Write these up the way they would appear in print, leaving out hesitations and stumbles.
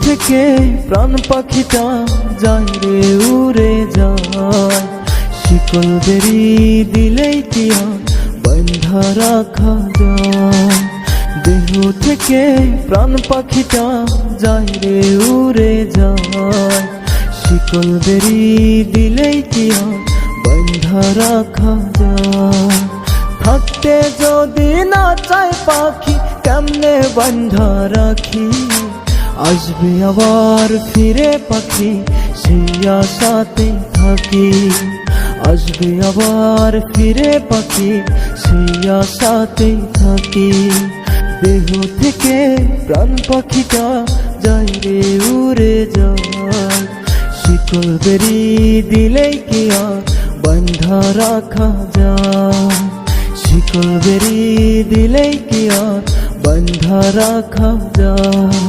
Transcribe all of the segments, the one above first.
থেকে প্রাণ পাখিটা যায় রে উড়ে যায়, শিকল বেরি দিলেই কি আর বাঁধা রাখা যায়। দেহ থেকে প্রাণ পাখিটা যায় রে উড়ে যায়, শিকল বেরি দিলেই কি আর বাঁধা রাখা যায়। থাকতে যদি না চায় পাখি কেমনে বাঁধা রাখি, আসবে আবার ফিরে পাখি সেই আশাতে থাকি, আসবে আবার ফিরে পাখি সেই আশাতে থাকি। দেহ থেকে প্রাণ পাখিটা যায় রে উড়ে যায়, শিকল বেরি দিলেই কি আর বাঁধা রাখা যায়, শিকল বেরি দিলেই কি আর বাঁধা রাখা যায়।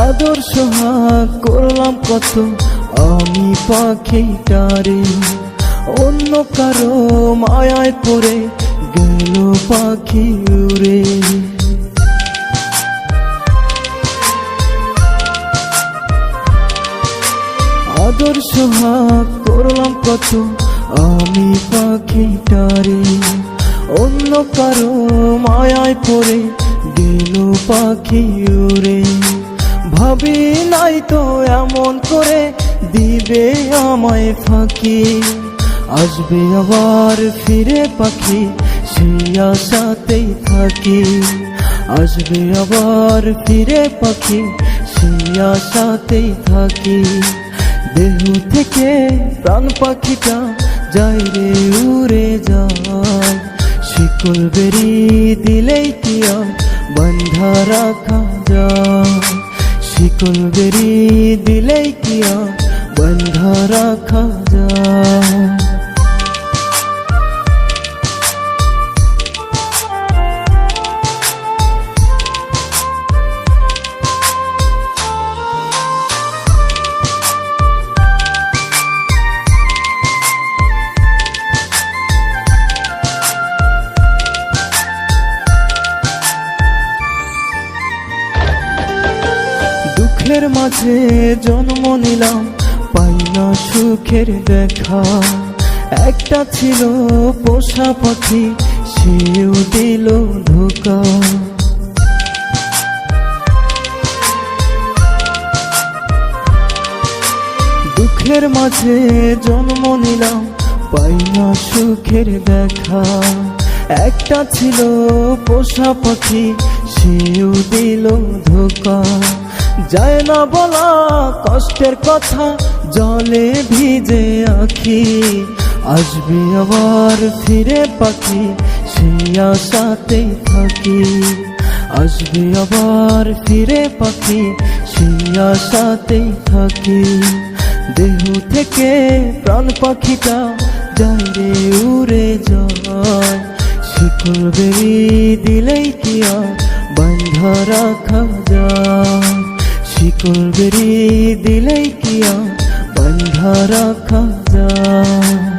আদর্শ করলাম কত আমি পাখিটারে, অন্য কারো মায়ায় পড়ে গেল পাখি উড়ে। আদর্শ করলাম কত আমি পাখিটারে, অন্য কারো মায়ায় পড়ে গেল পাখি উড়ে। ভাবি নাই তো এমন করে দিবে আমায় ফাঁকি, আসবে আবার ফিরে পাখি সেই আশাতেই থাকি, আসবে আবার ফিরে পাখি সেই আশাতেই থাকি। দেহ থেকে প্রাণ পাখিটা যায় রে উড়ে যায়, শিকল বেরি দিলেই কি আর বাঁধা রাখা যায়, শিকল বেরি দিলেই কি আর বাঁধা রাখা যায়। দুঃখের মাঝে জন্ম নিলাম পাই না সুখের দেখা, একটা ছিল পোষা পাখি সেও দিল ধোঁকা। দুঃখের মাঝে জন্ম নিলাম পাই না সুখের দেখা, একটা ছিল পোষা পাখি সেও দিল ধোঁকা। যায় না বলা কষ্টের কথা জলে ভিজে আখি, আসবে আবার ফিরে পাখি সেই আশাতেই থাকি, আসবে আবার ফিরে পাখি সেই আশাতেই থাকি। দেহ থেকে প্রাণ পাখিটা যায় রে উড়ে যায়, শিকল বেরি দিলেই কি আর বাঁধা রাখা যায়, শিকল বেরি দিলেই কি আর বাঁধা রাখা যায়।